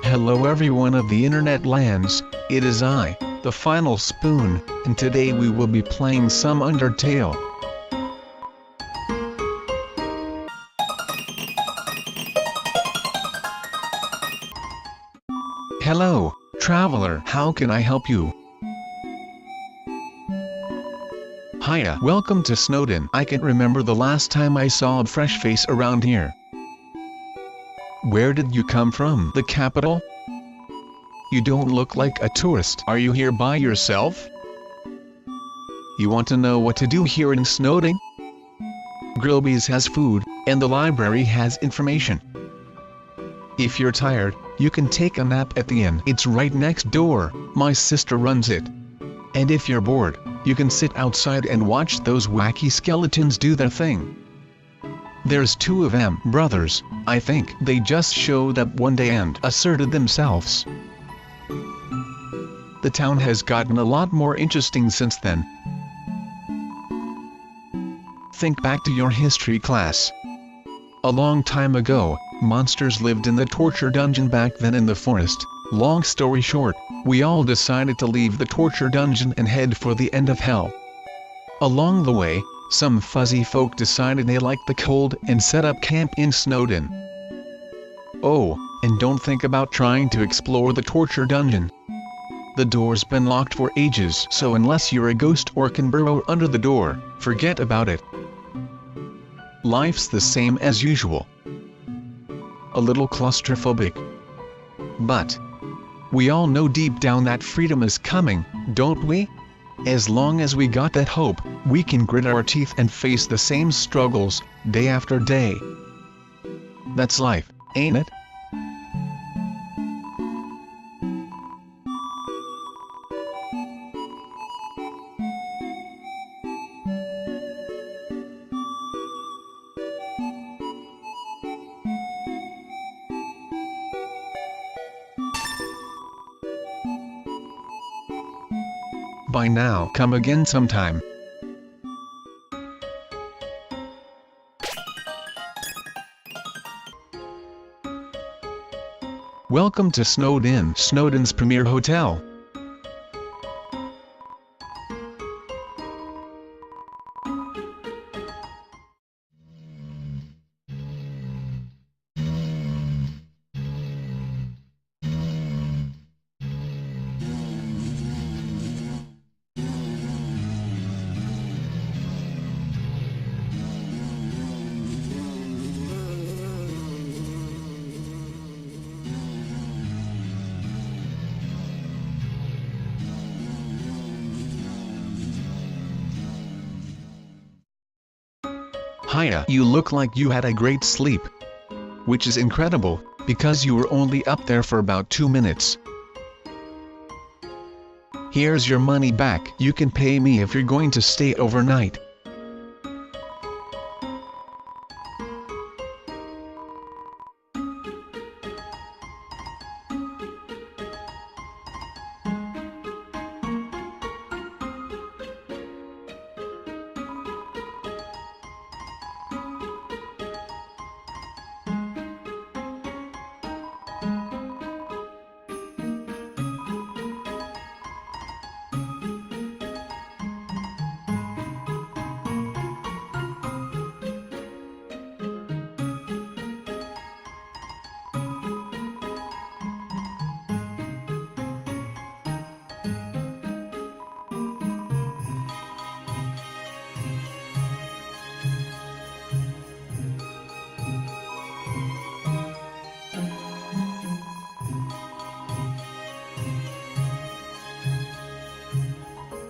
Hello everyone of the internet lands, it is I, the Final Spoon, and today we will be playing some Undertale. Hello, traveler, how can I help you? Hiya, welcome to Snowdin. I can't remember the last time I saw a fresh face around here. Where did you come from? The capital? You don't look like a tourist. Are you here by yourself? You want to know what to do here in Snowdin? Grillby's has food, and the library has information. If you're tired, you can take a nap at the inn. It's right next door, my sister runs it. And if you're bored, you can sit outside and watch those wacky skeletons do their thing. There's two of them, brothers, I think. They just showed up one day and asserted themselves. The town has gotten a lot more interesting since then. Think back to your history class. A long time ago, monsters lived in the torture dungeon back then in the forest. Long story short, we all decided to leave the torture dungeon and head for the end of hell. Along the way, some fuzzy folk decided they liked the cold and set up camp in Snowdin. Oh, and don't think about trying to explore the torture dungeon. The door's been locked for ages, so unless you're a ghost or can burrow under the door, forget about it. Life's the same as usual. A little claustrophobic. But we all know deep down that freedom is coming, don't we? As long as we got that hope, we can grit our teeth and face the same struggles, day after day. That's life, ain't it? By now, come again sometime. Welcome to Snowdin, Snowdin's premier hotel. Hiya, you look like you had a great sleep. Which is incredible, because you were only up there for about 2 minutes. Here's your money back. You can pay me if you're going to stay overnight.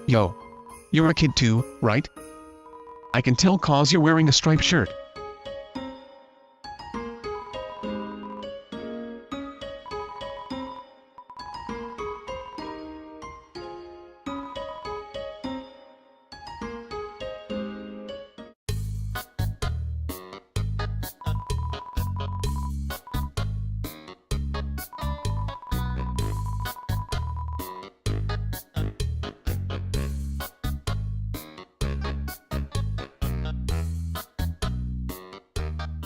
Yo. You're a kid too, right? I can tell 'cause you're wearing a striped shirt.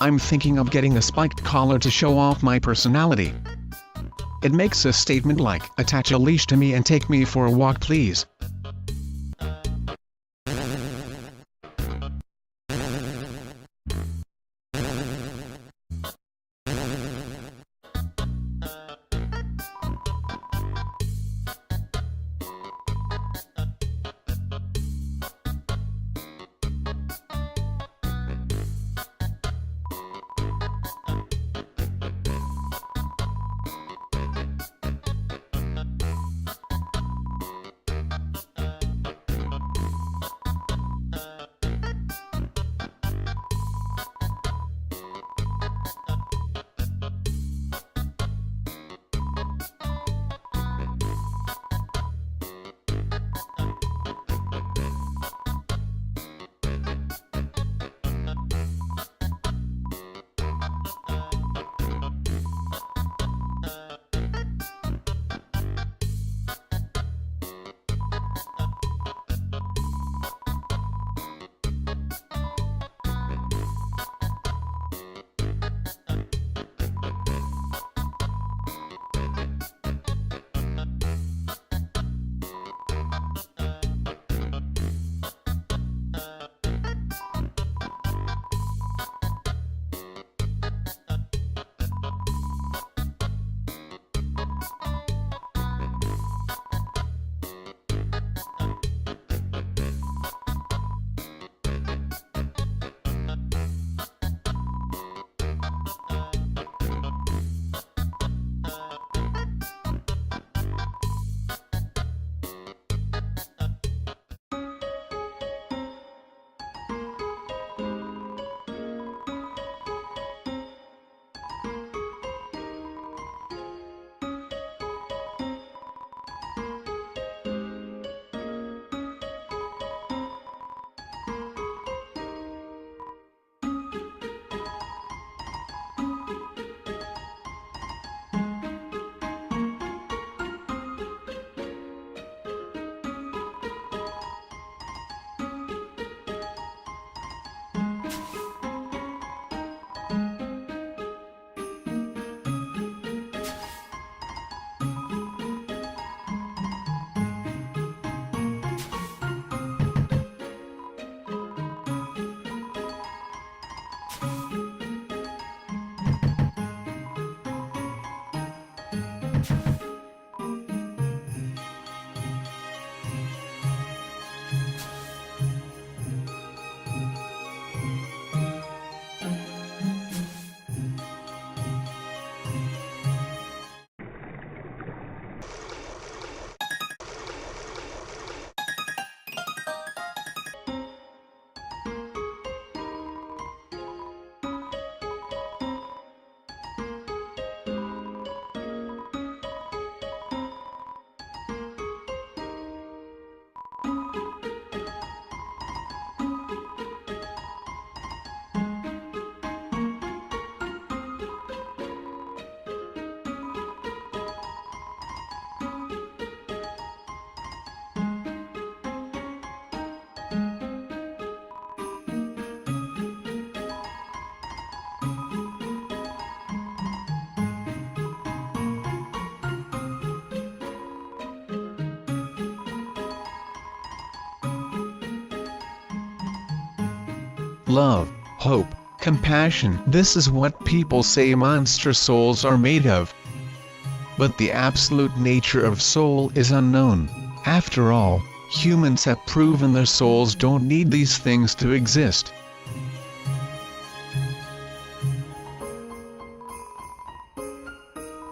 I'm thinking of getting a spiked collar to show off my personality. It makes a statement like, "Attach a leash to me and take me for a walk, please." Love, hope, compassion. This is what people say monster souls are made of. But the absolute nature of soul is unknown. After all, humans have proven their souls don't need these things to exist.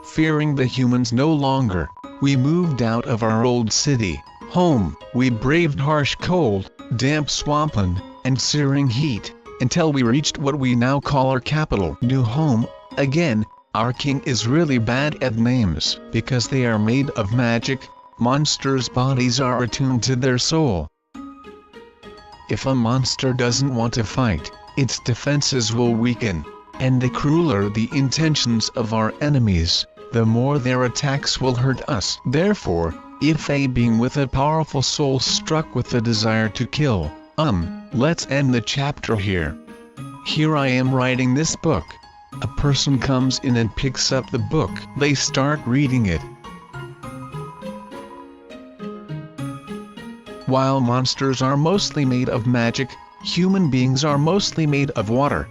Fearing the humans no longer, we moved out of our old city, home. We braved harsh cold, damp swampland, and searing heat, until we reached what we now call our capital. New home. Again, our king is really bad at names, because they are made of magic. Monsters' bodies are attuned to their soul. If a monster doesn't want to fight, its defenses will weaken, and the crueler the intentions of our enemies, the more their attacks will hurt us. Therefore, if a being with a powerful soul struck with the desire to kill, let's end the chapter here. Here I am writing this book. A person comes in and picks up the book. They start reading it. While monsters are mostly made of magic, human beings are mostly made of water.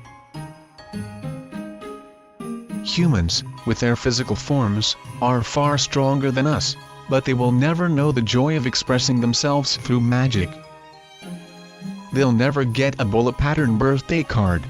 Humans, with their physical forms, are far stronger than us, but they will never know the joy of expressing themselves through magic. They'll never get a bullet pattern birthday card.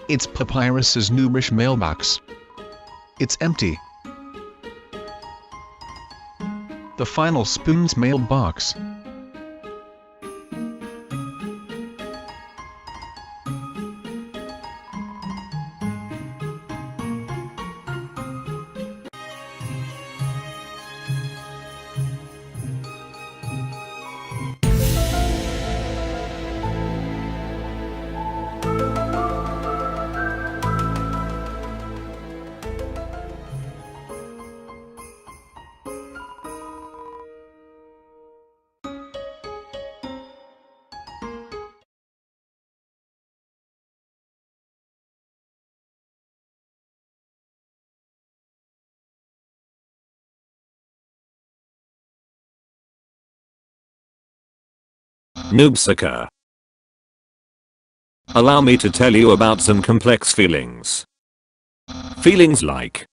It's Papyrus's noobish mailbox. It's empty. The final spoon's mailbox. Noobsucker. Allow me to tell you about some complex feelings. Feelings like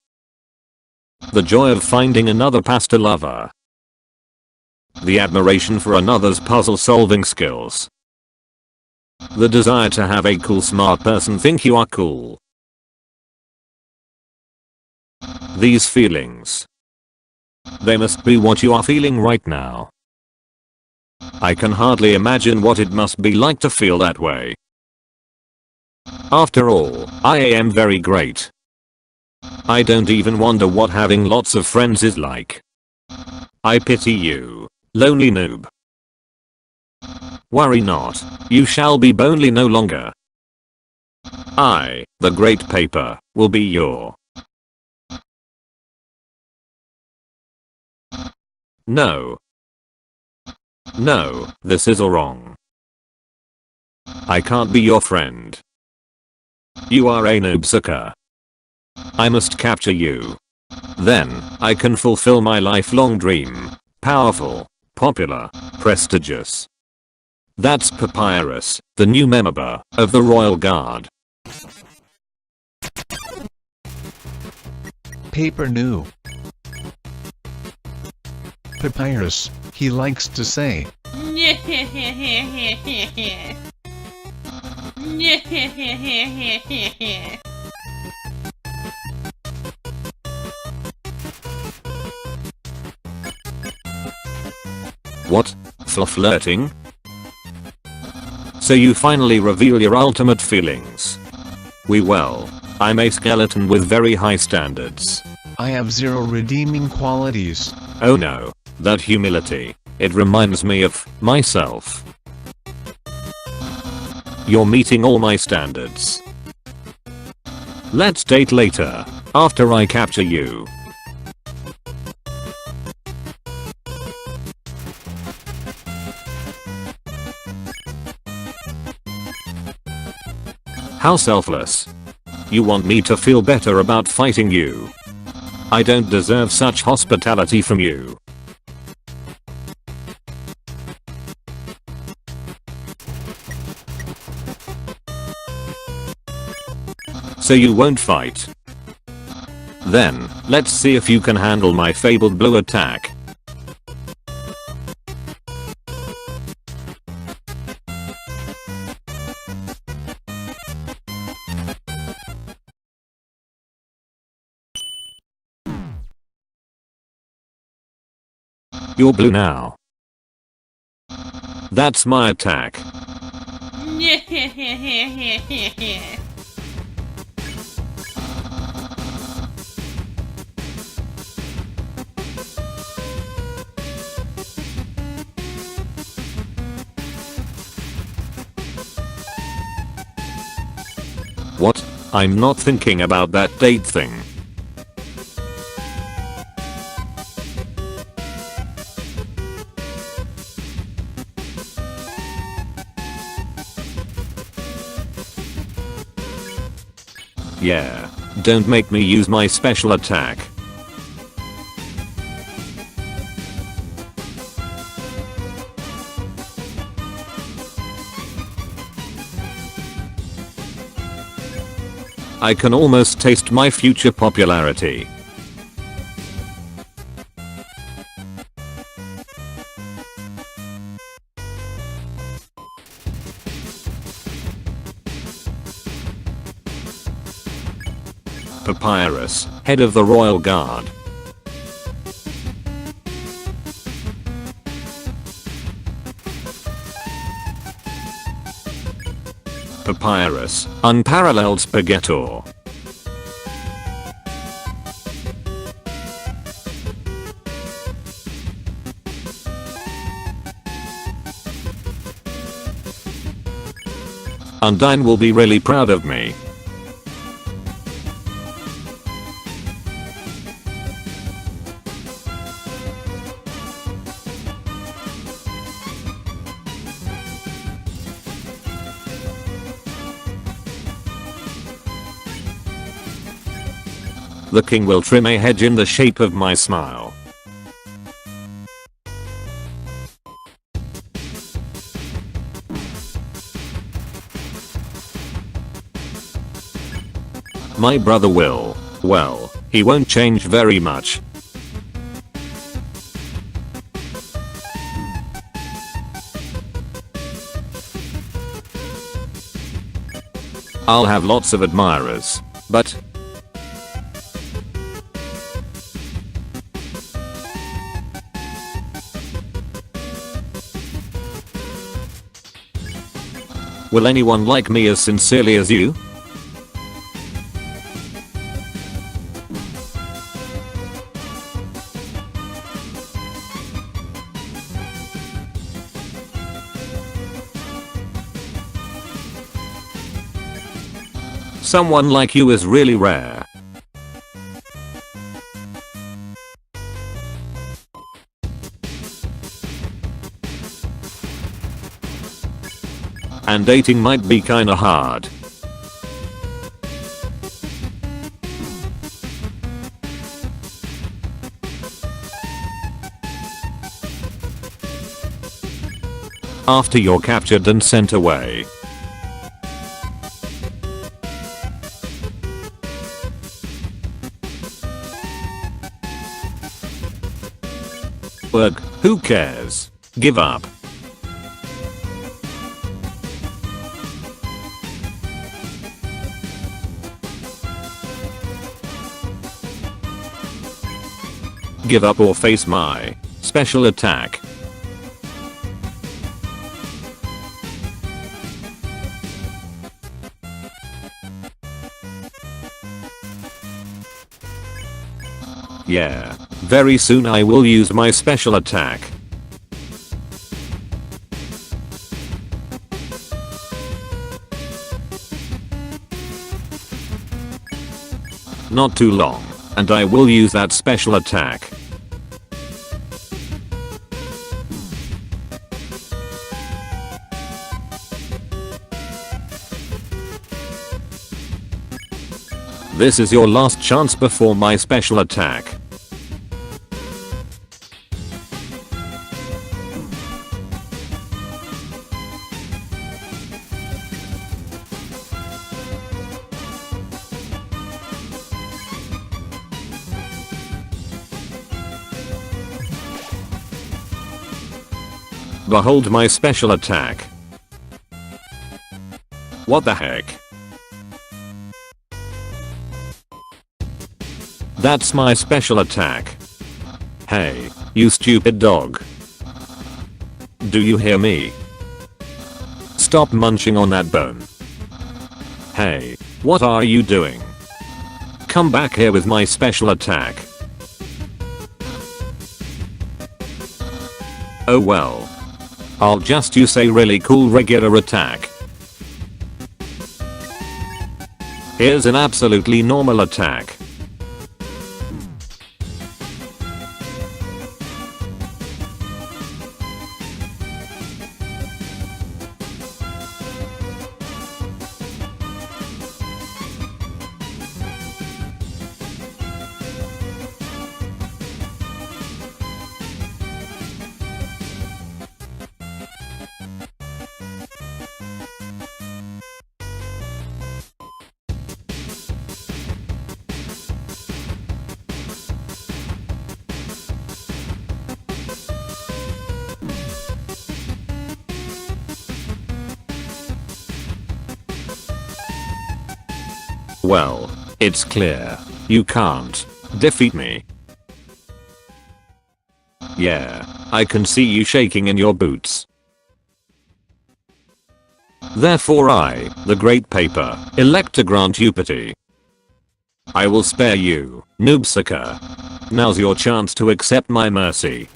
the joy of finding another pasta lover, the admiration for another's puzzle solving skills, the desire to have a cool smart person think you are cool. These feelings, they must be what you are feeling right now. I can hardly imagine what it must be like to feel that way. After all, I am very great. I don't even wonder what having lots of friends is like. I pity you, lonely noob. Worry not, you shall be bonely no longer. I, the great paper, will be your. No. No, this is all wrong. I can't be your friend. You are a noobsucker. I must capture you. Then, I can fulfill my lifelong dream. Powerful, popular, prestigious. That's Papyrus, the new member of the Royal Guard. Paper new. Papyrus, he likes to say. What? Flirting? So you finally reveal your ultimate feelings. Well, I'm a skeleton with very high standards. I have zero redeeming qualities. Oh no, that humility. It reminds me of myself. You're meeting all my standards. Let's date later, after I capture you. How selfless. You want me to feel better about fighting you. I don't deserve such hospitality from you. So you won't fight? Then, let's see if you can handle my fabled blue attack. You're blue now. That's my attack. What? I'm not thinking about that date thing. Yeah, don't make me use my special attack. I can almost taste my future popularity. Papyrus, head of the Royal Guard. Papyrus, unparalleled spaghettor. Undine will be really proud of me. The king will trim a hedge in the shape of my smile. My brother will, well, he won't change very much. I'll have lots of admirers, but will anyone like me as sincerely as you? Someone like you is really rare. And dating might be kinda hard. After you're captured and sent away. Ugh, who cares? Give up. Give up or face my special attack. Yeah, very soon I will use my special attack. Not too long, and I will use that special attack. This is your last chance before my special attack. Behold my special attack. What the heck? That's my special attack. Hey, you stupid dog. Do you hear me? stop munching on that bone. Hey, what are you doing? Come back here with my special attack. Oh well. I'll just use a really cool regular attack. Here's an absolutely normal attack. Well, it's clear. You can't defeat me. Yeah, I can see you shaking in your boots. Therefore I, the Great Paper, elect to grant you pity. I will spare you, noob sucker. Now's your chance to accept my mercy.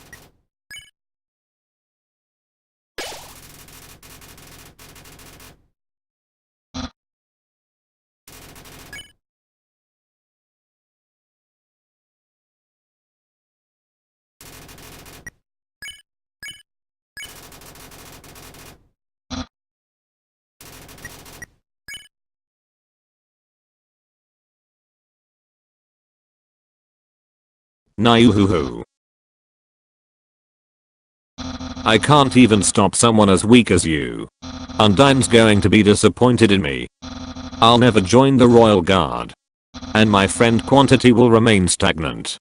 Nayuhuhu. I can't even stop someone as weak as you. Undyne's going to be disappointed in me. I'll never join the Royal Guard. And my friend quantity will remain stagnant.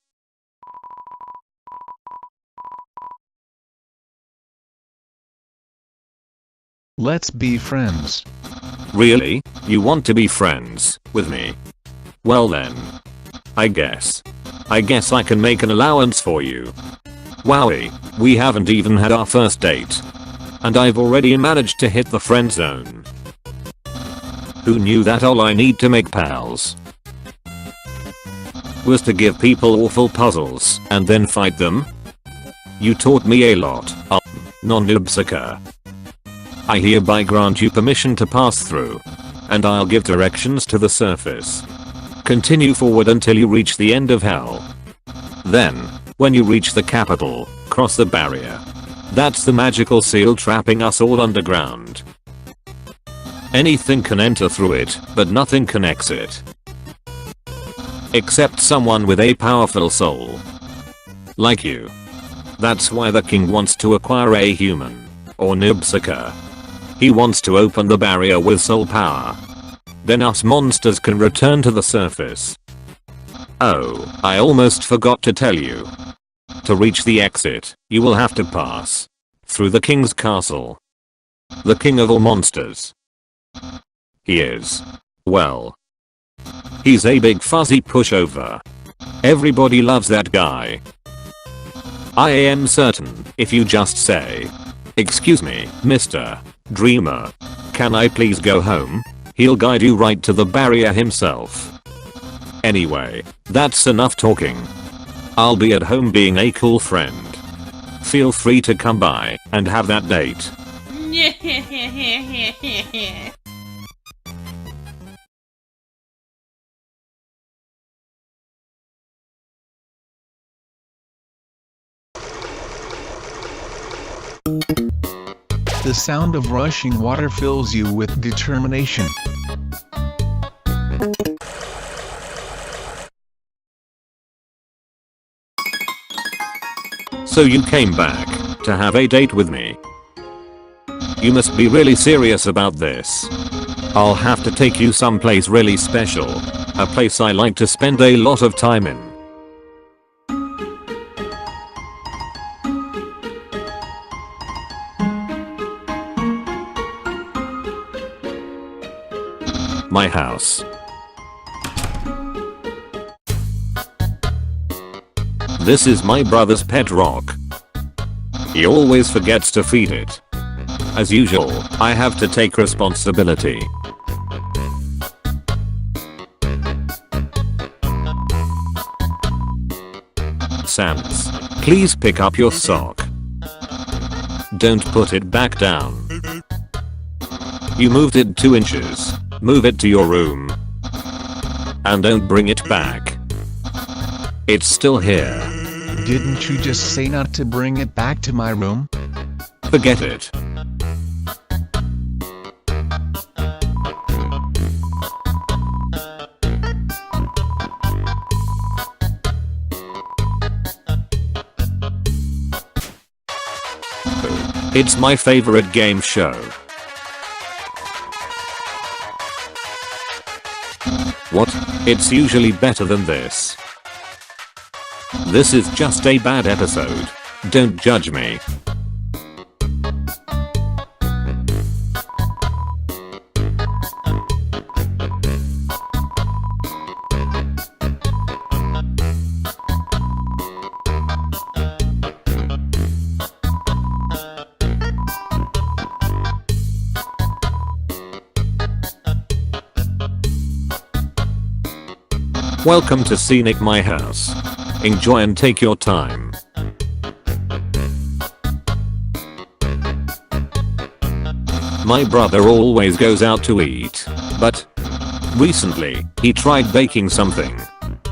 Let's be friends. Really? You want to be friends with me? Well then. I guess I can make an allowance for you. Wowie, we haven't even had our first date. And I've already managed to hit the friend zone. Who knew that all I need to make pals was to give people awful puzzles and then fight them? You taught me a lot, non-noob sucker. I hereby grant you permission to pass through. And I'll give directions to the surface. Continue forward until you reach the end of hell. Then, when you reach the capital, cross the barrier. That's the magical seal trapping us all underground. Anything can enter through it, but nothing can exit. Except someone with a powerful soul. Like you. That's why the king wants to acquire a human. Or noob sucker. He wants to open the barrier with soul power. Then us monsters can return to the surface. Oh, I almost forgot to tell you. To reach the exit, you will have to pass through the king's castle. The king of all monsters. He is, well, he's a big fuzzy pushover. Everybody loves that guy. I am certain if you just say, "Excuse me, Mr. Dreamer, can I please go home?" He'll guide you right to the barrier himself. Anyway, that's enough talking. I'll be at home being a cool friend. Feel free to come by and have that date. The sound of rushing water fills you with determination. So you came back to have a date with me. You must be really serious about this. I'll have to take you someplace really special. A place I like to spend a lot of time in. My house. This is my brother's pet rock. He always forgets to feed it. As usual, I have to take responsibility. Sans, please pick up your sock. Don't put it back down. You moved it 2 inches. Move it to your room. And don't bring it back. It's still here. Didn't you just say not to bring it back to my room? Forget it. It's my favorite game show. What? It's usually better than this. This is just a bad episode. Don't judge me. Welcome to Scenic My House. Enjoy and take your time. My brother always goes out to eat, but recently, he tried baking something.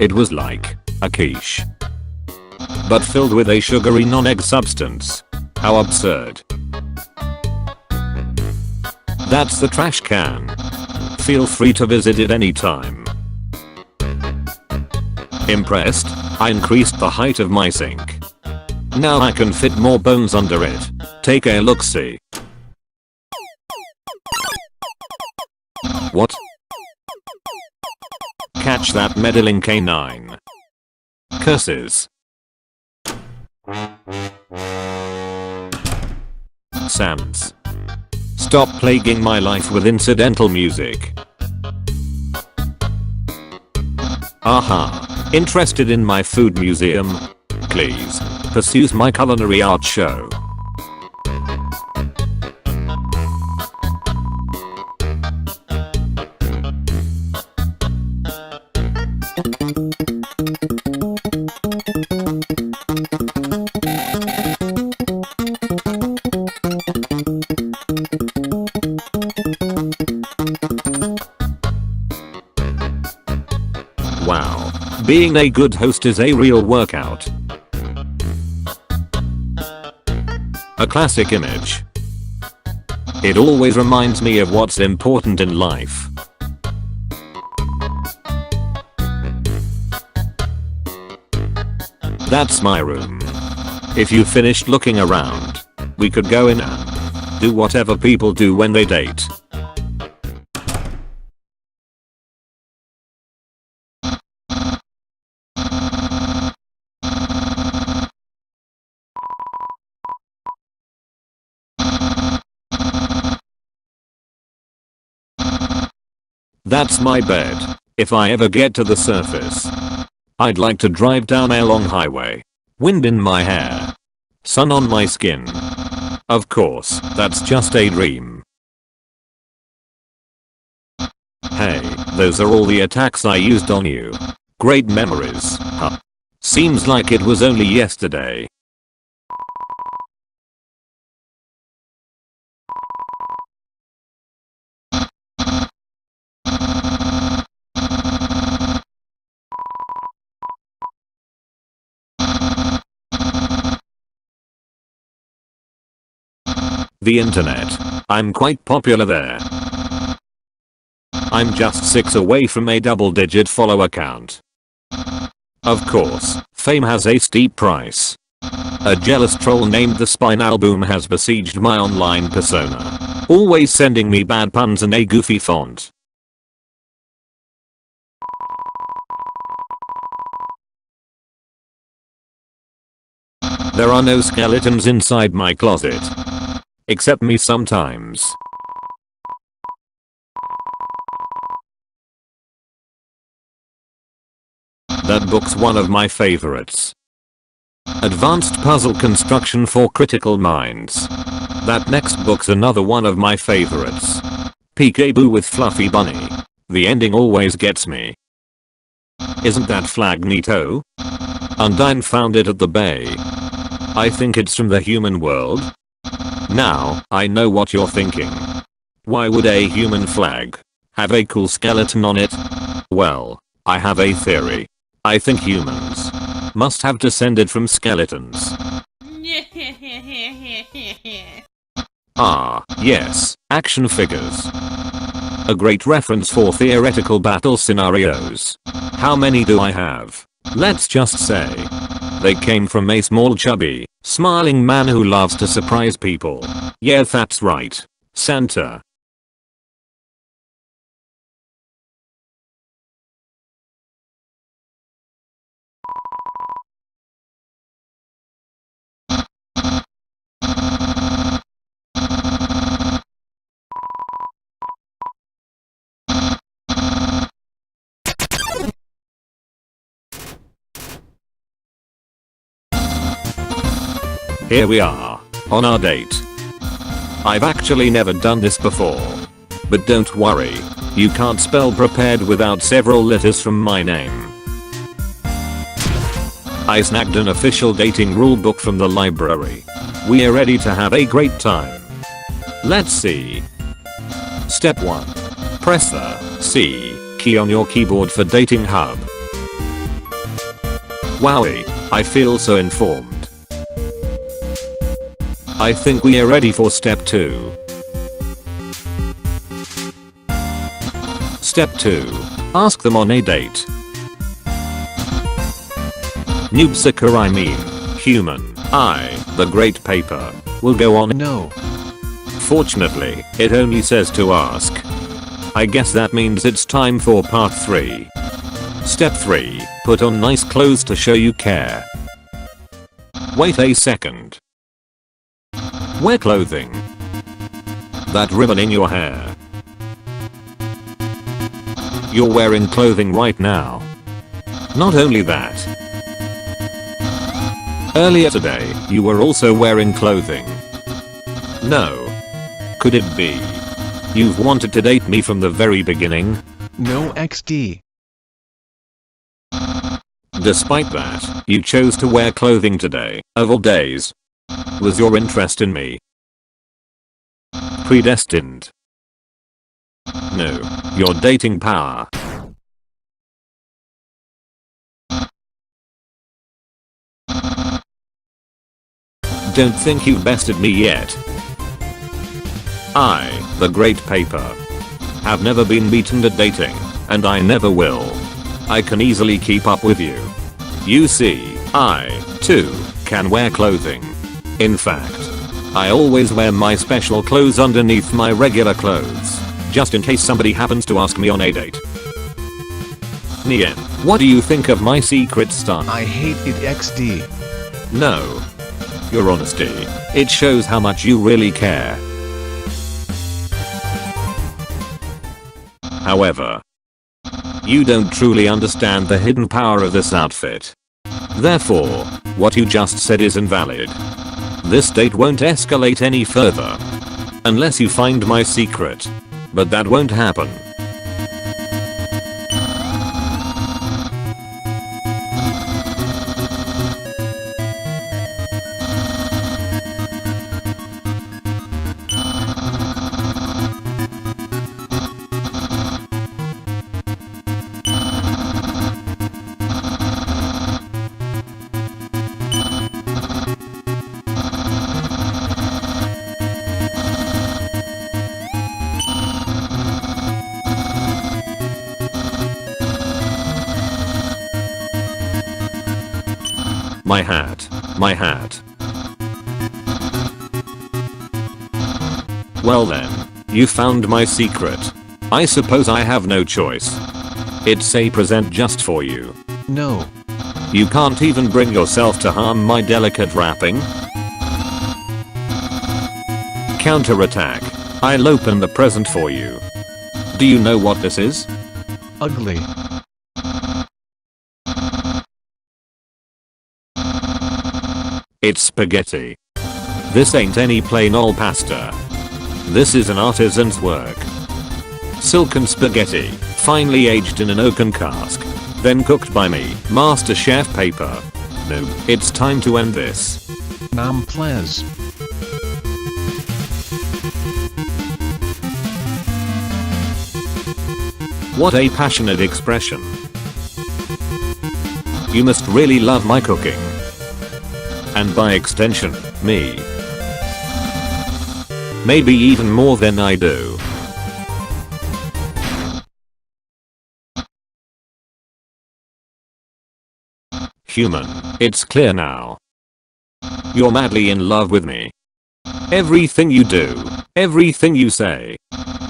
It was like a quiche, but filled with a sugary non-egg substance. How absurd. That's the trash can. Feel free to visit it anytime. Impressed? I increased the height of my sink. Now I can fit more bones under it. Take a look-see. What? Catch that meddling canine. Curses. Sans. Stop plaguing my life with incidental music. Aha. Interested in my food museum? Please. Pursues my culinary art show. Wow. Being a good host is a real workout. A classic image. It always reminds me of what's important in life. That's my room. If you finished looking around, we could go in and do whatever people do when they date. That's my bed. If I ever get to the surface, I'd like to drive down a long highway. Wind in my hair. Sun on my skin. Of course, that's just a dream. Hey, those are all the attacks I used on you. Great memories, huh? Seems like it was only yesterday. The internet. I'm quite popular there. I'm just 6 away from a double-digit follower count. Of course, fame has a steep price. A jealous troll named the Spinal Boom has besieged my online persona, always sending me bad puns and a goofy font. There are no skeletons inside my closet. Except me sometimes. That book's one of my favorites. Advanced Puzzle Construction for Critical Minds. That next book's another one of my favorites. Peekaboo with Fluffy Bunny. The ending always gets me. Isn't that flag neato? Undine found it at the bay. I think it's from the human world. Now, I know what you're thinking. Why would a human flag have a cool skeleton on it? Well, I have a theory. I think humans must have descended from skeletons. Ah, yes, action figures. A great reference for theoretical battle scenarios. How many do I have? Let's just say they came from a small chubby, smiling man who loves to surprise people. Yeah, that's right. Santa. Here we are, on our date. I've actually never done this before. But don't worry, you can't spell prepared without several letters from my name. I snagged an official dating rulebook from the library. We're ready to have a great time. Let's see. Step 1. Press the C key on your keyboard for Dating Hub. Wowie, I feel so informed. I think we are ready for step 2. Step 2. Ask them on a date. Noobsucker, I mean, human, the great paper, will go on. No. Fortunately, it only says to ask. I guess that means it's time for part 3. Step 3. Put on nice clothes to show you care. Wait a second. Wear clothing. That ribbon in your hair. You're wearing clothing right now. Not only that. Earlier today, you were also wearing clothing. No. Could it be? You've wanted to date me from the very beginning? No XD. Despite that, you chose to wear clothing today, of all days. Was your interest in me predestined? No, your dating power. Don't think you've bested me yet. I, the great paper, have never been beaten at dating, and I never will. I can easily keep up with you. You see, I, too, can wear clothing. In fact, I always wear my special clothes underneath my regular clothes, just in case somebody happens to ask me on a date. Nien, what do you think of my secret style? I hate it XD. No. Your honesty. It shows how much you really care. However, you don't truly understand the hidden power of this outfit. Therefore, what you just said is invalid. This date won't escalate any further. Unless you find my secret. But that won't happen. My hat. My hat. Well then, you found my secret. I suppose I have no choice. It's a present just for you. No. You can't even bring yourself to harm my delicate wrapping? Counterattack. I'll open the present for you. Do you know what this is? Ugly. It's spaghetti. This ain't any plain old pasta. This is an artisan's work. Silken spaghetti, finely aged in an oaken cask, then cooked by me, Master Chef Paper. No, it's time to end this. Nam ples. What a passionate expression. You must really love my cooking. And by extension, me. Maybe even more than I do. Human, it's clear now. You're madly in love with me. Everything you do, everything you say,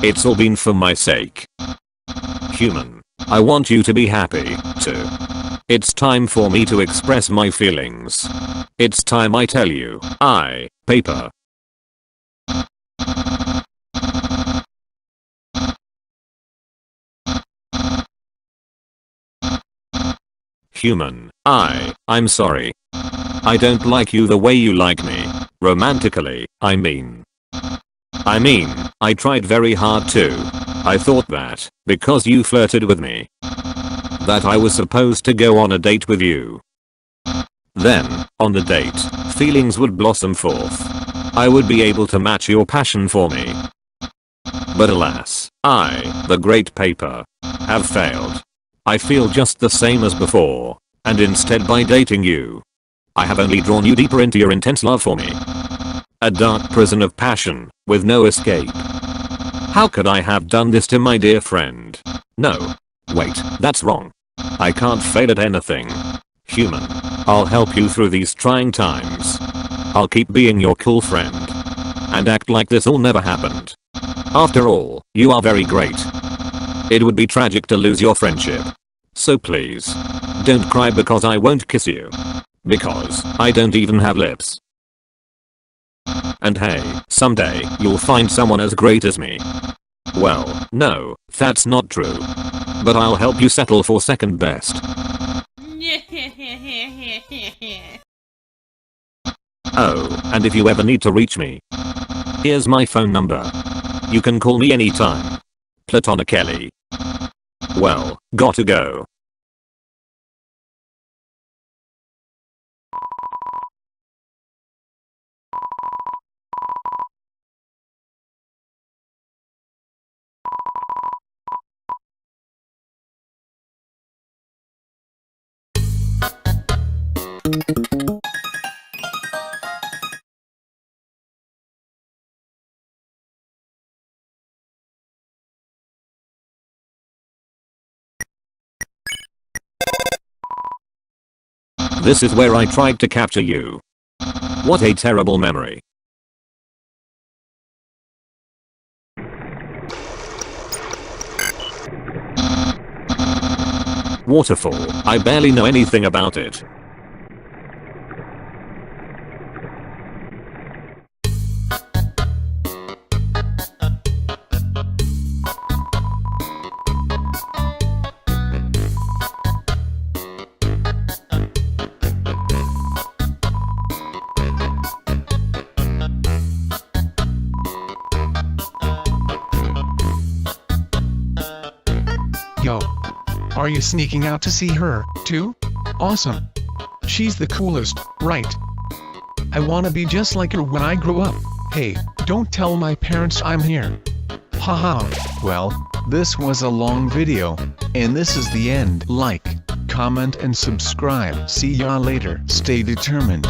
it's all been for my sake. Human, I want you to be happy, too. It's time for me to express my feelings. It's time I tell you, Paper. Human, I'm sorry. I don't like you the way you like me. Romantically, I mean, I tried very hard too. I thought that, because you flirted with me, that I was supposed to go on a date with you. Then, on the date, feelings would blossom forth. I would be able to match your passion for me. But alas, the great Paper, have failed. I feel just the same as before, and instead by dating you, I have only drawn you deeper into your intense love for me. A dark prison of passion, with no escape. How could I have done this to my dear friend? No. Wait, that's wrong. I can't fail at anything. Human, I'll help you through these trying times. I'll keep being your cool friend. And act like this all never happened. After all, you are very great. It would be tragic to lose your friendship. So please, don't cry because I won't kiss you. Because I don't even have lips. And hey, someday you'll find someone as great as me. Well, no, that's not true. But I'll help you settle for second best. Oh, and if you ever need to reach me, here's my phone number. You can call me anytime. Platonically. Well, gotta go. This is where I tried to capture you. What a terrible memory. Waterfall, I barely know anything about it. Yo. Are you sneaking out to see her, too? Awesome. She's the coolest, right? I wanna be just like her when I grow up. Hey, don't tell my parents I'm here. Haha. Well, this was a long video, and this is the end. Like, comment and subscribe. See ya later. Stay determined.